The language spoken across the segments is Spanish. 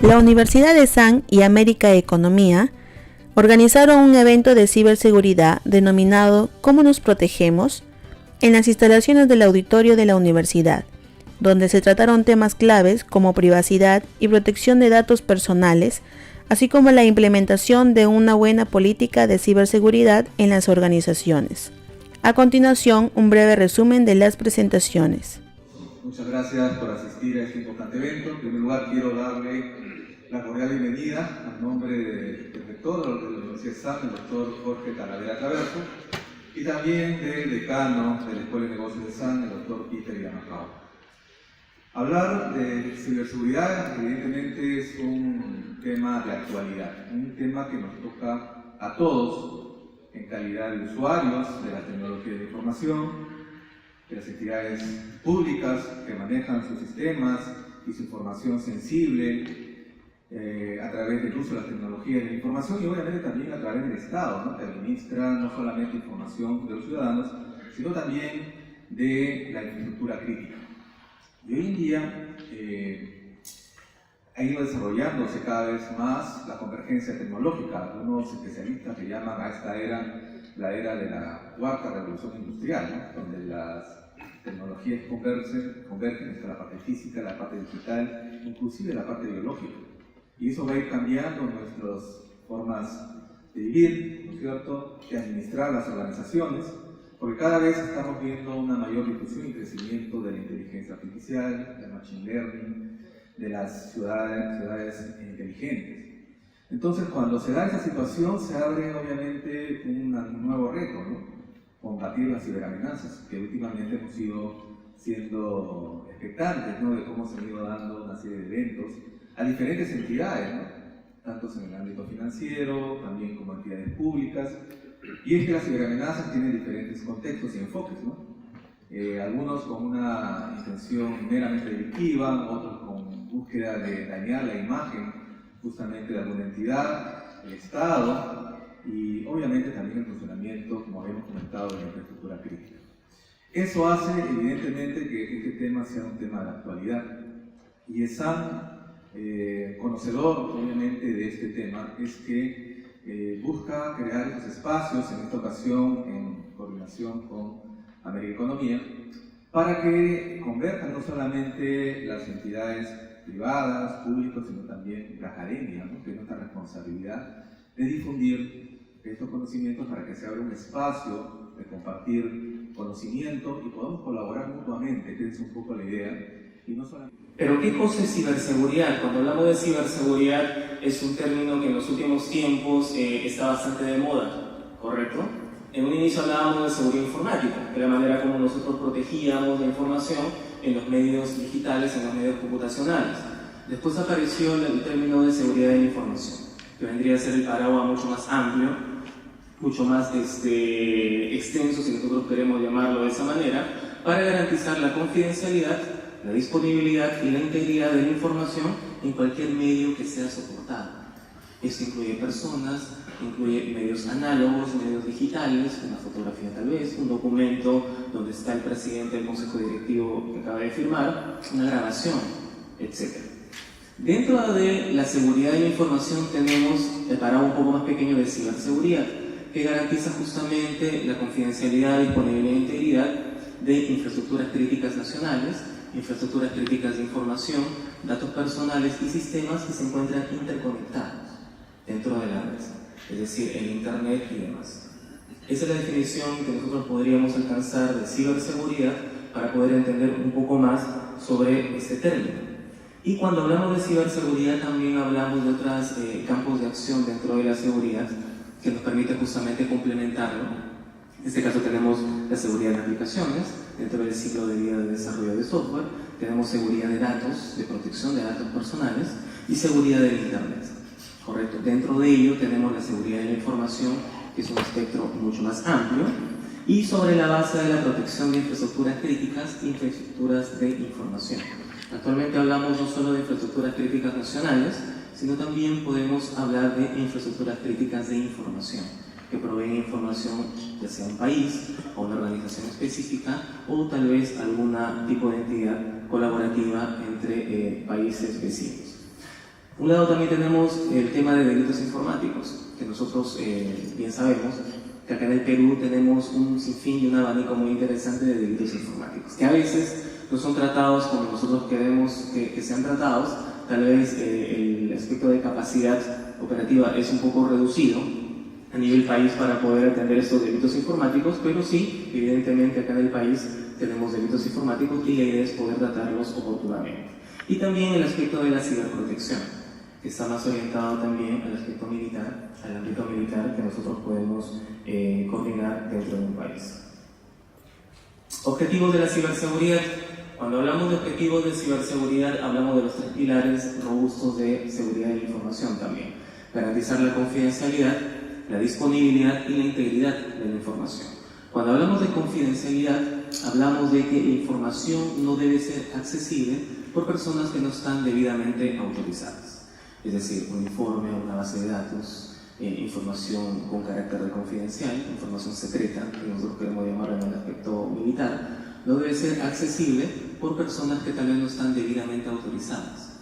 La Universidad de San y América Economía organizaron un evento de ciberseguridad denominado ¿Cómo nos protegemos?, en las instalaciones del auditorio de la universidad, donde se trataron temas claves como privacidad y protección de datos personales, así como la implementación de una buena política de ciberseguridad en las organizaciones. A continuación, un breve resumen de las presentaciones. Muchas gracias por asistir a este importante evento. En primer lugar, quiero darle la cordial bienvenida a nombre del rector de la Universidad de San, el doctor Jorge Talavera Traverso, y también del decano de la Escuela de Negocios de San, el doctor Peter Yamacao. Hablar de ciberseguridad, evidentemente, es un tema de actualidad, un tema que nos toca a todos en calidad de usuarios de la tecnología de la información, de las entidades públicas que manejan sus sistemas y su información sensible a través del uso de las tecnologías de la información, y obviamente también a través del Estado, ¿no?, que administra no solamente información de los ciudadanos, sino también de la infraestructura crítica. Y hoy en día ha ido desarrollándose cada vez más la convergencia tecnológica. Algunos especialistas le llaman a esta era la era de la cuarta revolución industrial, ¿no?, donde las tecnologías convergen entre la parte física, la parte digital, inclusive la parte biológica. Y eso va a ir cambiando nuestras formas de vivir, ¿no es cierto?, de administrar las organizaciones, porque cada vez estamos viendo una mayor difusión y crecimiento de la inteligencia artificial, del machine learning, de las ciudades inteligentes. Entonces, cuando se da esa situación, se abre obviamente un nuevo reto, ¿no?, combatir las ciberamenazas, que últimamente hemos ido siendo expectantes, ¿no?, de cómo se han ido dando una serie de eventos a diferentes entidades, ¿no?, tanto en el ámbito financiero, también como entidades públicas. Y es que las ciberamenazas tienen diferentes contextos y enfoques, ¿no? Algunos con una intención meramente delictiva, otros con búsqueda de dañar la imagen justamente de alguna entidad, el Estado, y obviamente también el funcionamiento, como habíamos comentado, de la infraestructura crítica. Eso hace evidentemente que este tema sea un tema de actualidad. Y ESAN, conocedor obviamente de este tema, es que busca crear estos espacios, en esta ocasión en coordinación con América Economía, para que converjan no solamente las entidades privadas, públicas, sino también la academia, ¿no?, que es nuestra responsabilidad de difundir estos conocimientos para que se abra un espacio de compartir conocimiento y podamos colaborar mutuamente, que es un poco la idea, y no solamente... Pero ¿qué cosa es ciberseguridad? Cuando hablamos de ciberseguridad es un término que en los últimos tiempos está bastante de moda, ¿correcto? En un inicio hablábamos de seguridad informática, de la manera como nosotros protegíamos la información en los medios digitales, en los medios computacionales. Después apareció el término de seguridad de la información, que vendría a ser el paraguas mucho más amplio, mucho más extenso, si nosotros queremos llamarlo de esa manera, para garantizar la confidencialidad, la disponibilidad y la integridad de la información en cualquier medio que sea soportado. Esto incluye personas, incluye medios análogos, medios digitales, una fotografía tal vez, un documento donde está el presidente del consejo directivo que acaba de firmar, una grabación, etc. Dentro de la seguridad de la información tenemos el paraguas un poco más pequeño de ciberseguridad, que garantiza justamente la confidencialidad, disponibilidad e integridad de infraestructuras críticas nacionales, infraestructuras críticas de información, datos personales y sistemas que se encuentran interconectados dentro de la red, es decir, el Internet y demás. Esa es la definición que nosotros podríamos alcanzar de ciberseguridad para poder entender un poco más sobre este término. Y cuando hablamos de ciberseguridad también hablamos de otros campos de acción dentro de la seguridad que nos permite justamente complementarlo. En este caso tenemos la seguridad de aplicaciones dentro del ciclo de vida de desarrollo de software, tenemos seguridad de datos, de protección de datos personales y seguridad del Internet. Correcto. Dentro de ello tenemos la seguridad de la información, que es un espectro mucho más amplio, y sobre la base de la protección de infraestructuras críticas, infraestructuras de información. Actualmente hablamos no solo de infraestructuras críticas nacionales, sino también podemos hablar de infraestructuras críticas de información, que proveen información ya sea a un país, a una organización específica, o tal vez algún tipo de entidad colaborativa entre países vecinos. Un lado también tenemos el tema de delitos informáticos, que nosotros bien sabemos que acá en el Perú tenemos un sinfín y un abanico muy interesante de delitos informáticos, que a veces no son tratados como nosotros queremos que sean tratados. Tal vez el aspecto de capacidad operativa es un poco reducido a nivel país para poder atender estos delitos informáticos, pero sí, evidentemente acá en el país tenemos delitos informáticos y la idea es poder tratarlos oportunamente. Y también el aspecto de la ciberprotección, que está más orientado también al aspecto militar, al ámbito militar que nosotros podemos coordinar dentro de un país. Objetivos de la ciberseguridad. Cuando hablamos de objetivos de ciberseguridad, hablamos de los 3 pilares robustos de seguridad de la información también. Garantizar la confidencialidad, la disponibilidad y la integridad de la información. Cuando hablamos de confidencialidad, hablamos de que la información no debe ser accesible por personas que no están debidamente autorizadas. Es decir, un informe, una base de datos, información con carácter de confidencial, información secreta, que nosotros queremos llamar en el aspecto militar, no debe ser accesible por personas que tal vez no están debidamente autorizadas.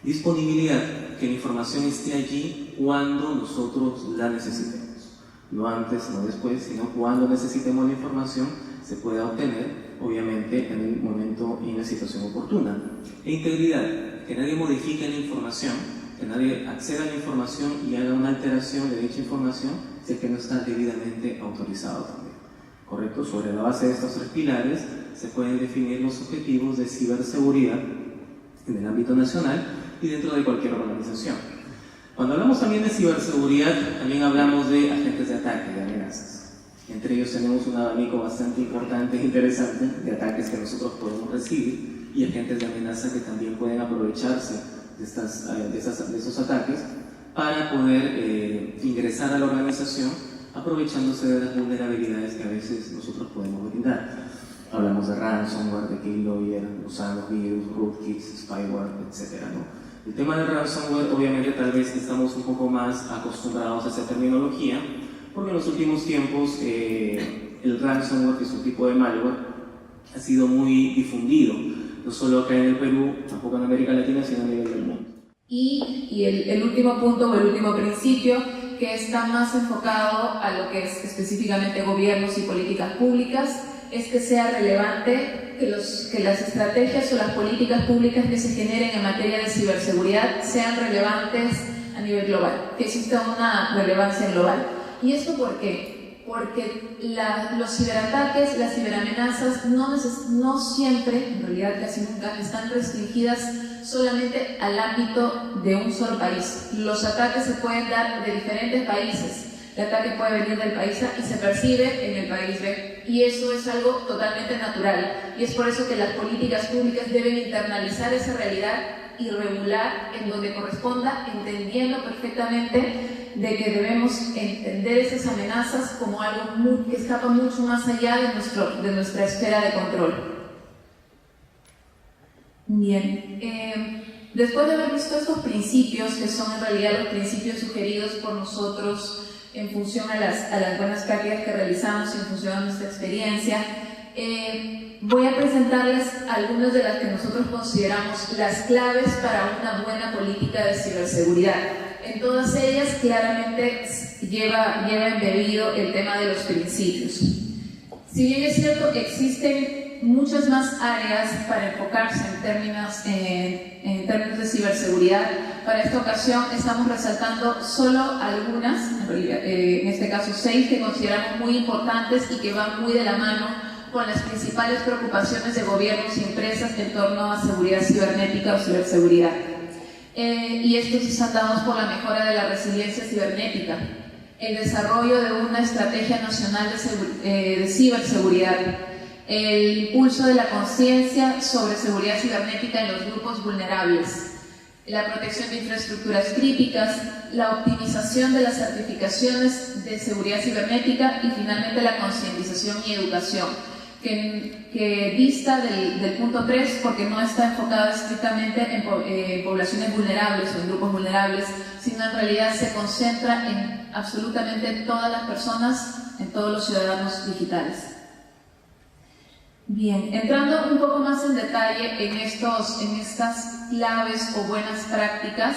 Disponibilidad, que la información esté allí cuando nosotros la necesitemos. No antes, no después, sino cuando necesitemos la información se pueda obtener, obviamente, en el momento y en la situación oportuna. E integridad, que nadie modifique la información, que nadie acceda a la información y haga una alteración de dicha información si es que no está debidamente autorizado también. ¿Correcto? Sobre la base de estos 3 pilares se pueden definir los objetivos de ciberseguridad en el ámbito nacional y dentro de cualquier organización. Cuando hablamos también de ciberseguridad, también hablamos de agentes de ataque, de amenazas. Entre ellos tenemos un abanico bastante importante e interesante de ataques que nosotros podemos recibir y agentes de amenaza que también pueden aprovecharse de esos ataques para poder ingresar a la organización aprovechándose de las vulnerabilidades que a veces nosotros podemos brindar. Hablamos de ransomware, de keylogger, gusano, virus, rootkits, spyware, etc., ¿no? El tema del ransomware, obviamente, tal vez estamos un poco más acostumbrados a esa terminología, porque en los últimos tiempos el ransomware, que es un tipo de malware, ha sido muy difundido, no solo acá en el Perú, tampoco en América Latina, sino a nivel del mundo. Y el último punto o el último principio, que está más enfocado a lo que es específicamente gobiernos y políticas públicas, es que sea relevante que las estrategias o las políticas públicas que se generen en materia de ciberseguridad sean relevantes a nivel global, que exista una relevancia global. ¿Y esto por qué? Porque los ciberataques, las ciberamenazas no siempre, en realidad casi nunca, están restringidas solamente al ámbito de un solo país. Los ataques se pueden dar de diferentes países. El ataque puede venir del país A y se percibe en el país B, y eso es algo totalmente natural, y es por eso que las políticas públicas deben internalizar esa realidad y regular en donde corresponda, entendiendo perfectamente de que debemos entender esas amenazas como algo que escapa mucho más allá de nuestra esfera de control. Bien, después de haber visto estos principios, que son en realidad los principios sugeridos por nosotros en función a las buenas prácticas que realizamos y en función a nuestra experiencia, voy a presentarles algunas de las que nosotros consideramos las claves para una buena política de ciberseguridad. En todas ellas claramente lleva embebido el tema de los principios. Si bien es cierto, existen muchas más áreas para enfocarse en términos de ciberseguridad. Para esta ocasión estamos resaltando solo algunas, en este caso 6, que consideramos muy importantes y que van muy de la mano con las principales preocupaciones de gobiernos y empresas en torno a seguridad cibernética o ciberseguridad. Y estos están dados por la mejora de la resiliencia cibernética, el desarrollo de una estrategia nacional de ciberseguridad, el impulso de la conciencia sobre seguridad cibernética en los grupos vulnerables, la protección de infraestructuras críticas, la optimización de las certificaciones de seguridad cibernética y finalmente la concientización y educación, que dista del punto 3 porque no está enfocado estrictamente en poblaciones vulnerables o en grupos vulnerables, sino en realidad se concentra en absolutamente todas las personas, en todos los ciudadanos digitales. Bien, entrando un poco más en detalle en estas claves o buenas prácticas,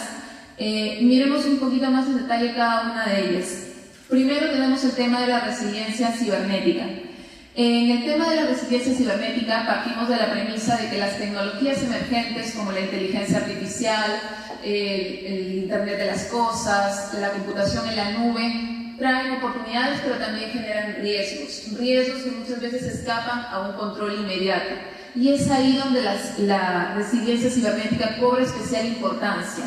Miremos un poquito más en detalle cada una de ellas. Primero tenemos el tema de la resiliencia cibernética. En el tema de la resiliencia cibernética partimos de la premisa de que las tecnologías emergentes como la inteligencia artificial, el Internet de las cosas, la computación en la nube, traen oportunidades pero también generan riesgos que muchas veces escapan a un control inmediato. Y es ahí donde la resiliencia cibernética cobra especial importancia.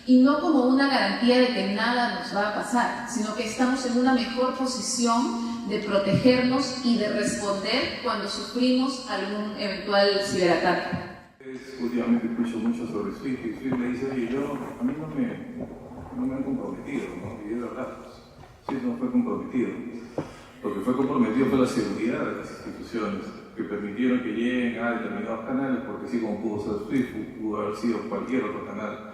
Y no como una garantía de que nada nos va a pasar, sino que estamos en una mejor posición de protegernos y de responder cuando sufrimos algún eventual ciberataque. Últimamente escucho mucho sobre Swift y Swift me dice, oye, a mí no me han comprometido, ¿no? Y es verdad, Swift no fue comprometido. Lo que fue comprometido fue la seguridad de las instituciones que permitieron que lleguen a determinados canales, porque así como pudo ser Swift, pudo haber sido cualquier otro canal.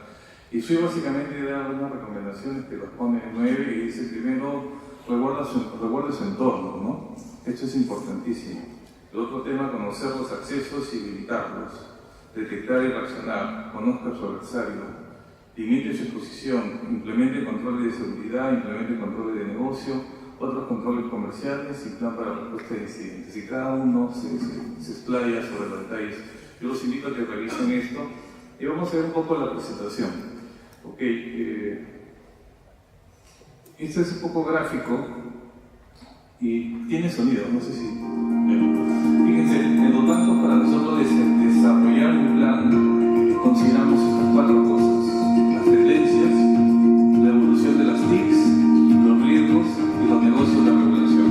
Y Swift básicamente da unas recomendaciones que las pone en 9 y dice primero reguarda su entorno, ¿no? Esto es importantísimo. El otro tema, conocer los accesos y limitarlos, detectar y reaccionar, conozca a su adversario, limite su exposición, implemente controles de seguridad, implemente controles de negocio, otros controles comerciales y plan para respuesta de incidentes. Y cada uno se explaya sobre los detalles. Yo los invito a que revisen esto y vamos a ver un poco la presentación. Ok, esto es un poco gráfico y tiene sonido, no sé si... Fíjense, en los bancos para nosotros desarrollar un plan consideramos estas 4 cosas: las tendencias, la evolución de las TICs, los riesgos y los negocios de la regulación.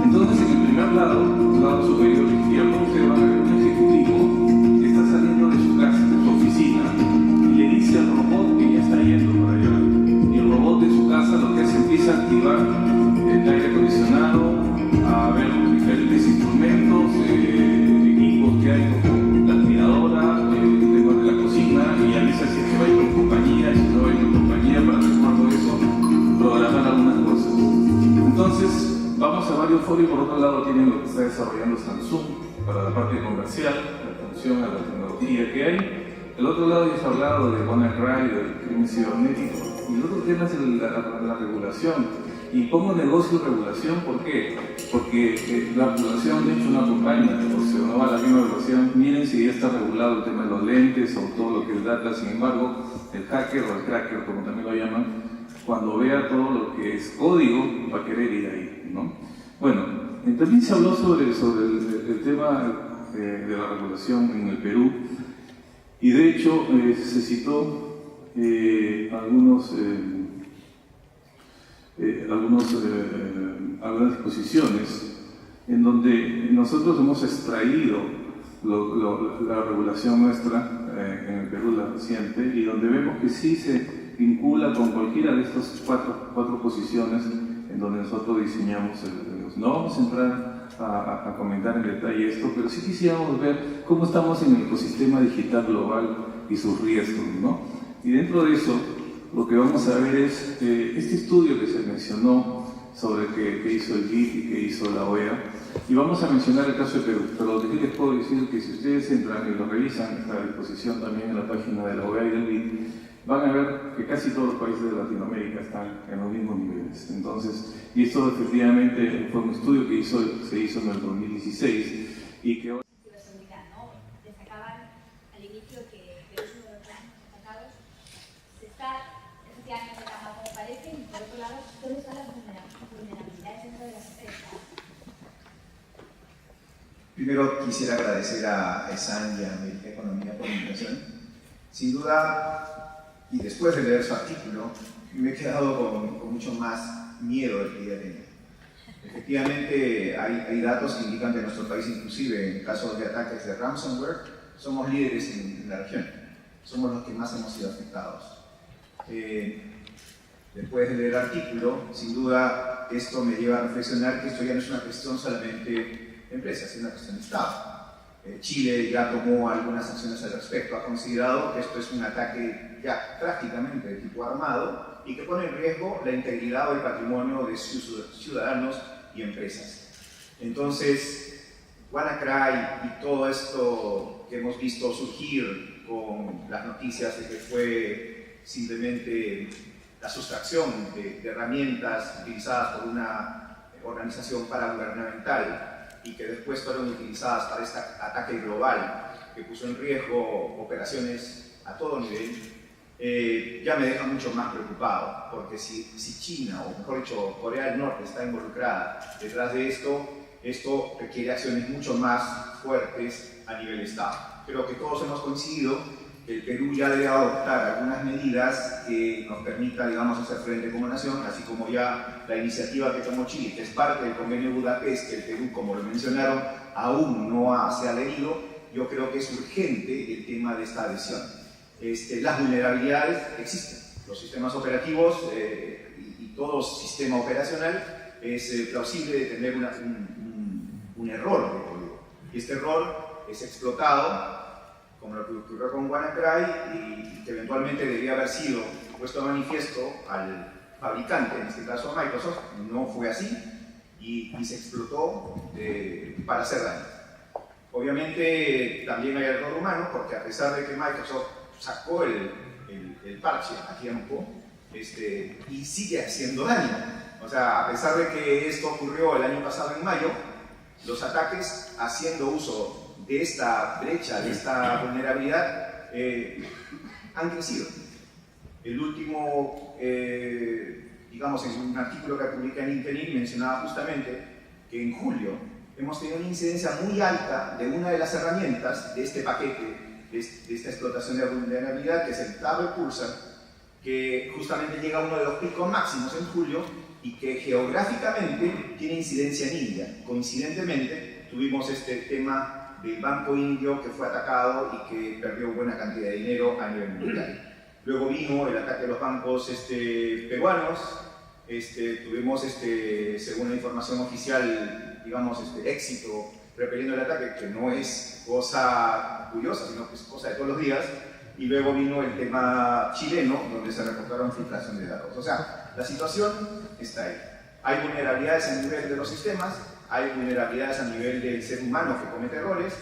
Entonces, en el primer lado superior izquierdo, usted va a ver un ejecutivo que está saliendo de su casa, de su oficina, y le dice al robot que ya está yendo para allá. Y el robot de su casa lo que hace empieza a activar el aire acondicionado, a ver los diferentes instrumentos, equipos que hay como la aspiradora, el tema de la cocina, y avisa si es que va a ir con compañía, y si no va a ir con compañía, para que cuando eso programar algunas cosas. Entonces, vamos a varios foros y por otro lado tienen lo que está desarrollando Samsung para la parte comercial, la atención a la tecnología que hay. El otro lado ya se ha hablado de WannaCry, del crimen cibernético, y el otro tema es la regulación. Y pongo negocio y regulación, ¿por qué? Porque la regulación de hecho no acompaña, o sea, no va a la misma regulación. Miren si ya está regulado el tema de los lentes o todo lo que es data. Sin embargo, el hacker o el cracker, como también lo llaman, cuando vea todo lo que es código, va a querer ir ahí, ¿no? Bueno, también se habló sobre el tema de la regulación en el Perú, y de hecho se citó algunas disposiciones en donde nosotros hemos extraído la regulación nuestra en el Perú, la reciente, y donde vemos que sí se vincula con cualquiera de estas cuatro posiciones en donde nosotros diseñamos el. No vamos a entrar a comentar en detalle esto, pero sí quisiéramos ver cómo estamos en el ecosistema digital global y sus riesgos, ¿no? Y dentro de eso, lo que vamos a ver es este estudio que se mencionó sobre que hizo el BID y que hizo la OEA, y vamos a mencionar el caso de Perú, pero lo que les puedo decir es que si ustedes entran y lo revisan, está a disposición también en la página de la OEA y del BID, van a ver que casi todos los países de Latinoamérica están en los mismos niveles. Entonces, y esto efectivamente fue un estudio que se hizo en el 2016 y que hoy... Destacaban al inicio que es uno de los grandes destacados. Se está efectivamente tan mal como parece, y por otro lado, ¿dónde están las vulnerabilidades dentro de las empresas? Primero quisiera agradecer a ESAN y a América Economía por la invitación. Sin duda, y después de leer su artículo, me he quedado con mucho más miedo del que ya tenía. Efectivamente, hay datos que indican que en nuestro país, inclusive en casos de ataques de ransomware, somos líderes en la región. Somos los que más hemos sido afectados. Después de leer el artículo, sin duda, esto me lleva a reflexionar que esto ya no es una cuestión solamente de empresas, es una cuestión de Estado. Chile ya tomó algunas acciones al respecto, ha considerado que esto es un ataque ya prácticamente de tipo armado y que pone en riesgo la integridad o el patrimonio de sus ciudadanos y empresas. Entonces, WannaCry y todo esto que hemos visto surgir con las noticias de que fue simplemente la sustracción de herramientas utilizadas por una organización paragubernamental y que después fueron utilizadas para este ataque global que puso en riesgo operaciones a todo nivel, ya me deja mucho más preocupado, porque si China, o mejor dicho, Corea del Norte está involucrada detrás de esto requiere acciones mucho más fuertes a nivel Estado. Creo que todos hemos coincidido que el Perú ya debe adoptar algunas medidas que nos permita, digamos, hacer frente como nación, así como ya la iniciativa que tomó Chile, que es parte del convenio de Budapest, que el Perú, como lo mencionaron, aún no se ha adherido. Yo creo que es urgente el tema de esta adhesión. Las vulnerabilidades existen. Los sistemas operativos y todo sistema operacional es plausible de tener un error de código. Y este error es explotado, como lo que ocurrió con WannaCry, y que eventualmente debía haber sido puesto a manifiesto al fabricante, en este caso a Microsoft. No fue así y se explotó para hacer daño. Obviamente también hay error humano, porque a pesar de que Microsoft sacó el parche a tiempo y sigue haciendo daño. O sea, a pesar de que esto ocurrió el año pasado en mayo, los ataques haciendo uso de esta brecha, de esta vulnerabilidad, han crecido. El último, digamos, en un artículo que publiqué en LinkedIn mencionaba justamente que en julio hemos tenido una incidencia muy alta de una de las herramientas de este paquete, de esta explotación de vulnerabilidad, que es el Double Pulsar, que justamente llega a uno de los picos máximos en julio y que geográficamente tiene incidencia en India. Coincidentemente, tuvimos este tema del Banco Indio que fue atacado y que perdió buena cantidad de dinero a nivel mundial. Luego vino el ataque a los bancos peruanos. Tuvimos, según la información oficial, digamos, éxito repeliendo el ataque, que no es cosa curiosa, sino que es cosa de todos los días. Y luego vino el tema chileno, donde se reportaron filtración de datos. O sea, la situación está ahí. Hay vulnerabilidades a nivel de los sistemas, hay vulnerabilidades a nivel del ser humano que comete errores,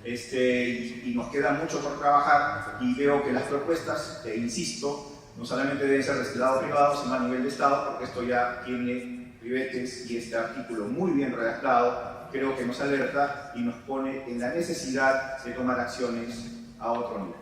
y nos queda mucho por trabajar, y veo que las propuestas, insisto, no solamente deben ser de este lado privado, sino a nivel de Estado, porque esto ya tiene ribetes, y este artículo muy bien redactado creo que nos alerta y nos pone en la necesidad de tomar acciones a otro nivel.